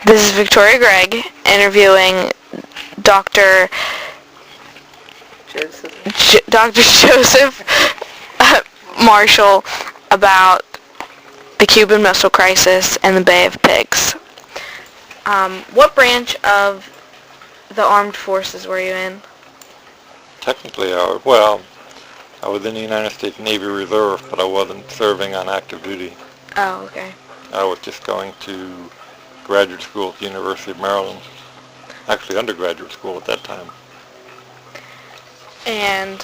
This is Victoria Gregg interviewing Dr. Dr. Joseph Marshall about the Cuban Missile Crisis and the Bay of Pigs. What branch of the armed forces were you in? Technically, I was in the United States Navy Reserve, but I wasn't serving on active duty. Oh, okay. I was just going to graduate school at the University of Maryland. Actually, undergraduate school at that time. And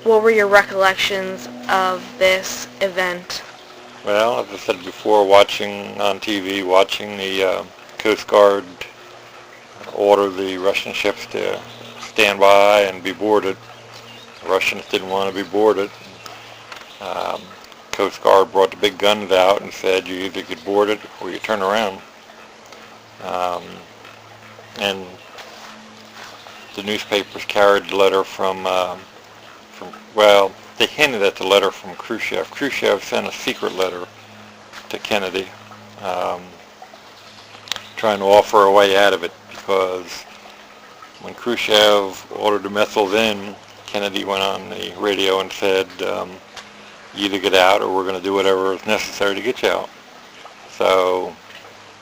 what were your recollections of this event? Well, as I said before, watching on TV, watching the Coast Guard order the Russian ships to stand by and be boarded. The Russians didn't want to be boarded. Coast Guard brought the big guns out and said you either get boarded or you turn around. And the newspapers carried the letter they hinted at the letter from Khrushchev. Khrushchev sent a secret letter to Kennedy trying to offer a way out of it, because when Khrushchev ordered the missiles in, Kennedy went on the radio and said, you either get out or we're going to do whatever is necessary to get you out. So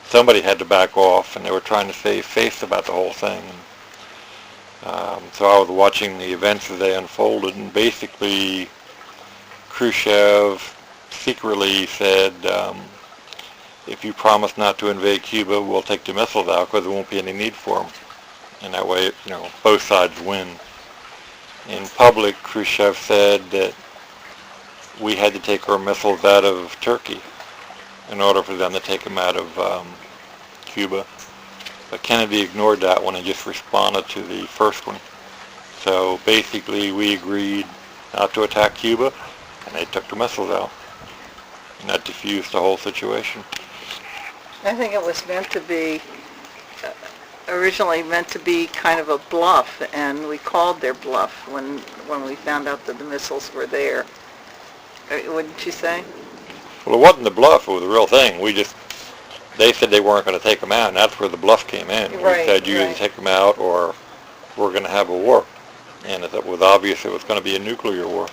somebody had to back off, and they were trying to save face about the whole thing. So I was watching the events as they unfolded, and basically Khrushchev secretly said, if you promise not to invade Cuba, we'll take the missiles out because there won't be any need for them. And that way, both sides win. In public, Khrushchev said that we had to take our missiles out of Turkey in order for them to take them out of Cuba. But Kennedy ignored that one and just responded to the first one. So basically we agreed not to attack Cuba, and they took the missiles out. And that diffused the whole situation. I think it was meant to be, originally meant to be kind of a bluff, and we called their bluff when we found out that the missiles were there. Wouldn't you say? Well, it wasn't the bluff, it was the real thing. They said they weren't going to take them out, and that's where the bluff came in. Right, we said you either take them out or we're going to have a war. And it was obvious it was going to be a nuclear war.